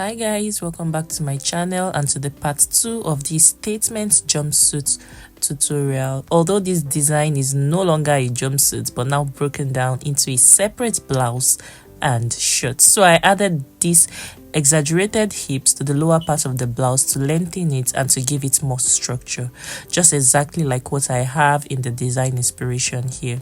Hi guys, welcome back to my channel and to the part 2 of the statement jumpsuit tutorial. Although this design is no longer a jumpsuit but now broken down into a separate blouse and shirt, so I added these exaggerated hips to the lower part of the blouse to lengthen it and to give it more structure, just exactly like what I have in the design inspiration here.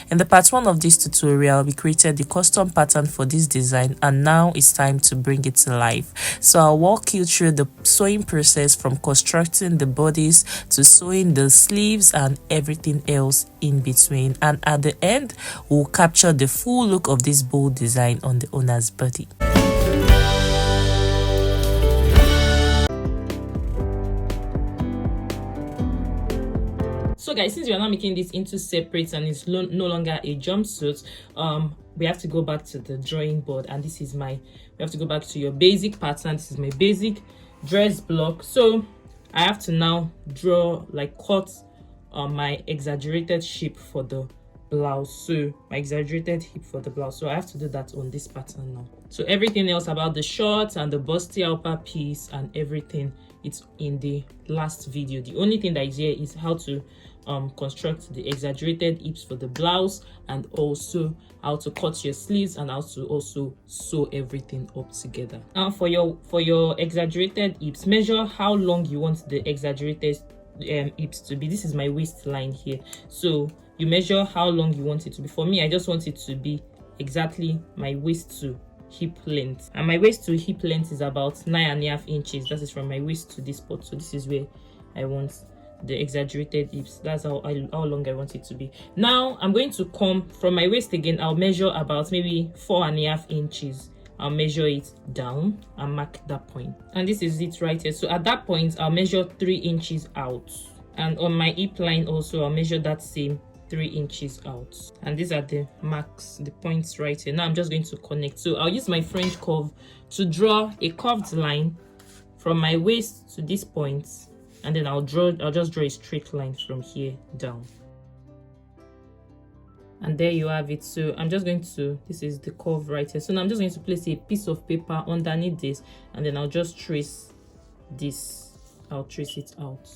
In the part 1 of this tutorial, we created the custom pattern for this design, and now it's time to bring it to life. So I'll walk you through the sewing process from constructing the bodice to sewing the sleeves and everything else in between, and at the end we'll capture the full look of this bold design on the owner's body. So guys, since we are now making this into separate and it's no longer a jumpsuit, we have to go back to the drawing board, and this is we have to go back to your basic pattern. This is my basic dress block. So I have to now draw, cut my exaggerated shape for the blouse. So my exaggerated hip for the blouse, so I have to do that on this pattern now. So everything else about the shorts and the bustier upper piece and everything, it's in the last video. The only thing that is here is how to construct the exaggerated hips for the blouse, and also how to cut your sleeves and how to also sew everything up together. Now for your exaggerated hips, measure how long you want the exaggerated hips to be. This is my waistline here, so you measure how long you want it to be. For me, I just want it to be exactly my waist to hip length, and my waist to hip length is about 9.5 inches. That is from my waist to this spot, so this is where I want the exaggerated hips. That's how long I want it to be. Now I'm going to come from my waist again. I'll measure about maybe 4.5 inches. I'll measure it down and mark that point, and this is it right here. So at that point I'll measure 3 inches out, and on my hip line also I'll measure that same 3 inches out, and these are the marks, the points right here. Now I'm just going to connect. So I'll use my French curve to draw a curved line from my waist to this point, and then I'll just draw a straight line from here down, and there you have it. So I'm just going to, this is the curve right here, so now I'm just going to place a piece of paper underneath this, and then I'll just trace this. I'll trace it out,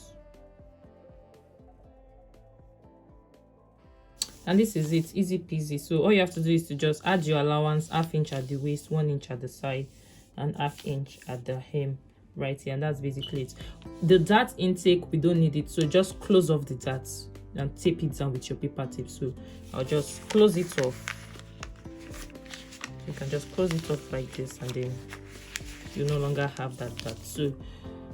and this is it, easy peasy. So all you have to do is to just add your allowance, 1/2 inch at the waist, 1 inch at the side, and 1/2 inch at the hem right here, and that's basically it. The dart intake, we don't need it, so just close off the darts and tape it down with your paper tape. So I'll just close it off. You can just close it off like this, and then you no longer have that dart. So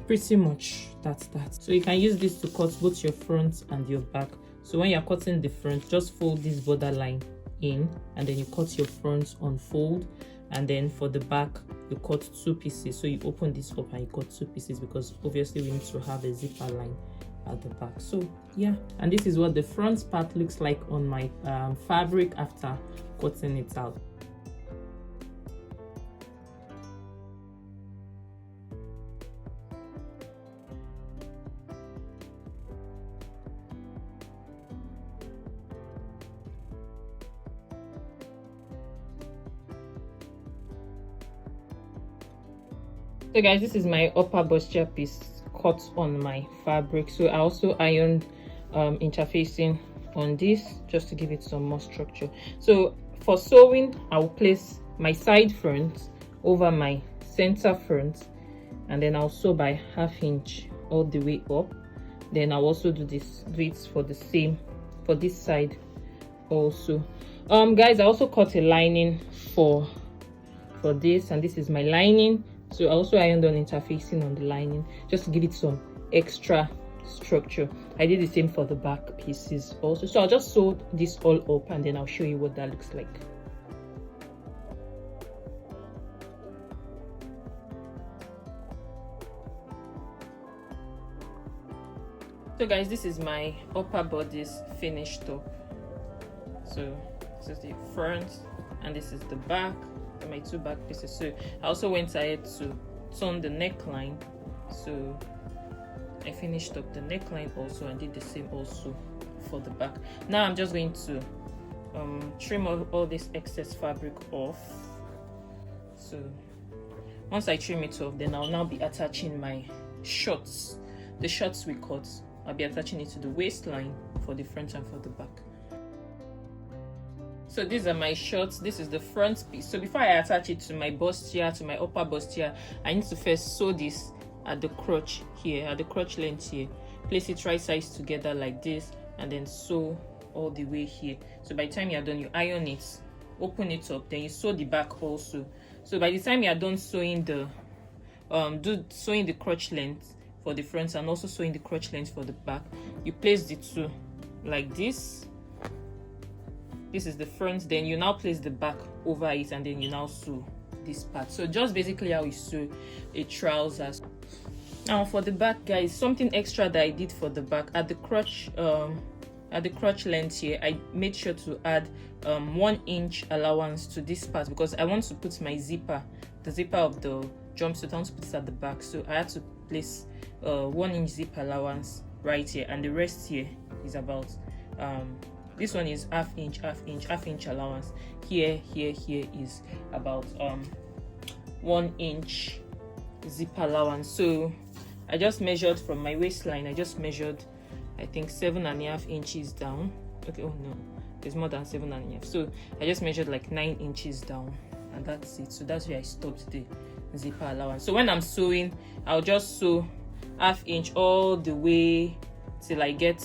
pretty much that's that. So you can use this to cut both your front and your back. So when you're cutting the front, just fold this borderline in, and then you cut your front, unfold, and then for the back you cut 2 pieces. So you open this up and you cut 2 pieces, because obviously we need to have a zipper line at the back. So yeah, and this is what the front part looks like on my fabric after cutting it out. So guys, this is my upper bustier piece cut on my fabric. So I also ironed interfacing on this just to give it some more structure. So for sewing, I will place my side front over my center front, and then I'll sew by 1/2 inch all the way up. Then I'll also do it for the same for this side also. Guys, I also cut a lining for this, and this is my lining. So I also ironed on interfacing on the lining just to give it some extra structure. I did the same for the back pieces also. So I'll just sew this all up, and then I'll show you what that looks like. So guys, this is my upper bodice finished up. So this is the front and this is the back, my 2 back pieces. So I also went ahead to turn the neckline, so I finished up the neckline also and did the same also for the back. Now I'm just going to trim all this excess fabric off. So Once I trim it off, then I'll now be attaching my shorts, the shorts we cut. I'll be attaching it to the waistline for the front and for the back. So these are my shorts. This is the front piece. So before I attach it to my bustier, to my upper bustier, I need to first sew this at the crotch here, at the crotch length here. Place it right sides together like this, and then sew all the way here. So by the time you're done, you iron it, open it up, then you sew the back also. So by the time you're done sewing the sewing the crotch length for the front and also sewing the crotch length for the back, you place the two like this. This is the front, then you now place the back over it, and then you now sew this part. So just basically how you sew a trousers. Now for the back, guys, something extra that I did for the back at the crotch length here, I made sure to add 1 inch allowance to this part, because I want to put my zipper, the zipper of the jumpsuit, I want to put it at the back. So I had to place 1 inch zip allowance right here, and the rest here is about this one is half inch allowance. Here is about 1 inch zip allowance. So I just measured from my waistline, I just measured, I think 7.5 inches down. Okay, oh no, there's more than 7.5. So I just measured like 9 inches down, and that's it. So that's where I stopped the zipper allowance. So when I'm sewing, I'll just sew half inch all the way till I get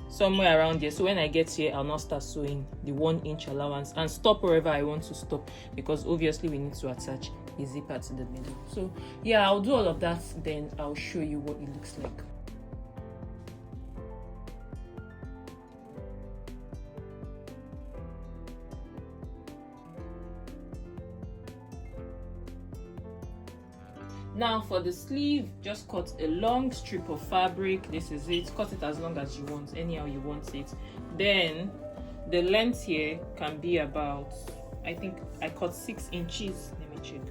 somewhere around here. So when I get here, I'll now start sewing the 1 inch allowance and stop wherever I want to stop, because obviously we need to attach a zipper to the middle. So yeah, I'll do all of that, then I'll show you what it looks like. Now for the sleeve, just cut a long strip of fabric. This is it. Cut it as long as you want, anyhow you want it. Then the length here can be about, I think I cut 6 inches. Let me check.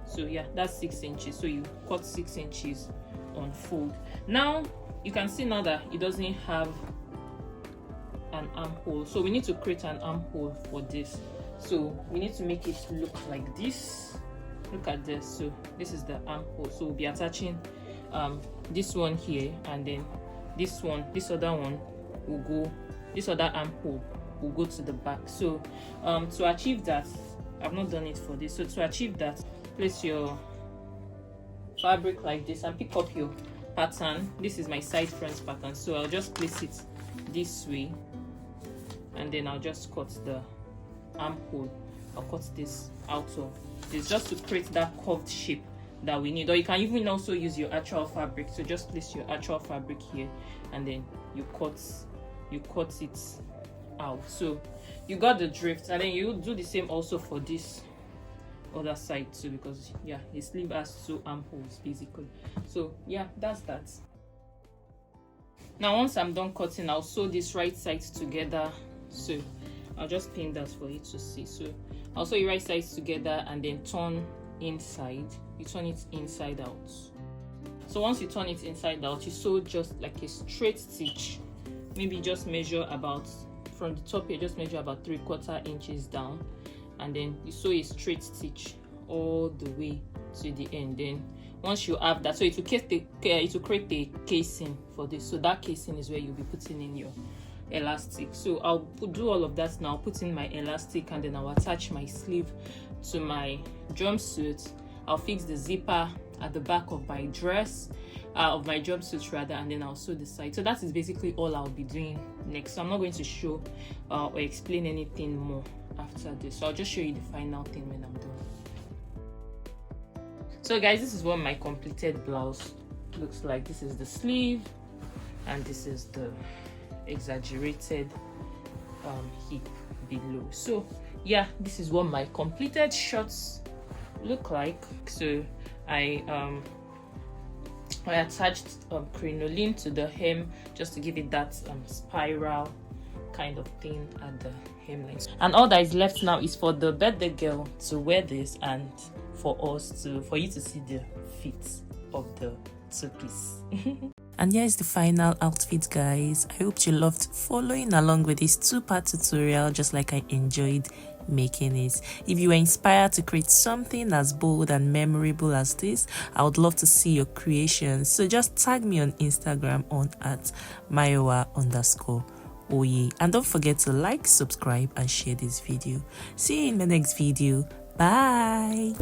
So yeah, that's 6 inches. So you cut 6 inches on fold. Now you can see now that it doesn't have an armhole, so we need to create an armhole for this. So we need to make it look like this. Look at this. So this is the armhole. So we'll be attaching this one here, and then this other one will go, this other armhole will go to the back. So to achieve that, I've not done it for this. So to achieve that, place your fabric like this and pick up your pattern. This is my side front pattern, so I'll just place it this way, and then I'll just cut the armhole. I'll cut this out of this just to create that curved shape that we need. Or you can even also use your actual fabric. So just place your actual fabric here, and then you cut it out. So you got the drift, and then you do the same also for this other side too, because yeah, the sleeve has 2 armholes basically. So yeah, that's that. Now once I'm done cutting, I'll sew this right side together. So I'll just pin that for you to see. So I'll sew your right sides together, and then turn inside. You turn it inside out. So once you turn it inside out, you sew just like a straight stitch. Maybe just measure about, from the top here, just measure about 3/4 inches down, and then you sew a straight stitch all the way to the end. Then once you have that, so it will create a casing for this. So that casing is where you'll be putting in your elastic. So I'll do all of that now. I'll put in my elastic, and then I'll attach my sleeve to my jumpsuit. I'll fix the zipper at the back of my dress, of my jumpsuit rather, and then I'll sew the side. So that is basically all I'll be doing next. So I'm not going to show or explain anything more after this. So I'll just show you the final thing when I'm done. So guys, this is what my completed blouse looks like. This is the sleeve, and this is the exaggerated hip below. So yeah, this is what my completed shorts look like. So I attached crinoline to the hem just to give it that spiral kind of thing at the hemline. And all that is left now is for the birthday girl to wear this, and for you to see the fit of the 2-piece. And here's the final outfit, guys. I hope you loved following along with this 2-part tutorial just like I enjoyed making it. If you were inspired to create something as bold and memorable as this, I would love to see your creations. So just tag me on Instagram on @mayowa_oye. And don't forget to like, subscribe and share this video. See you in the next video. Bye.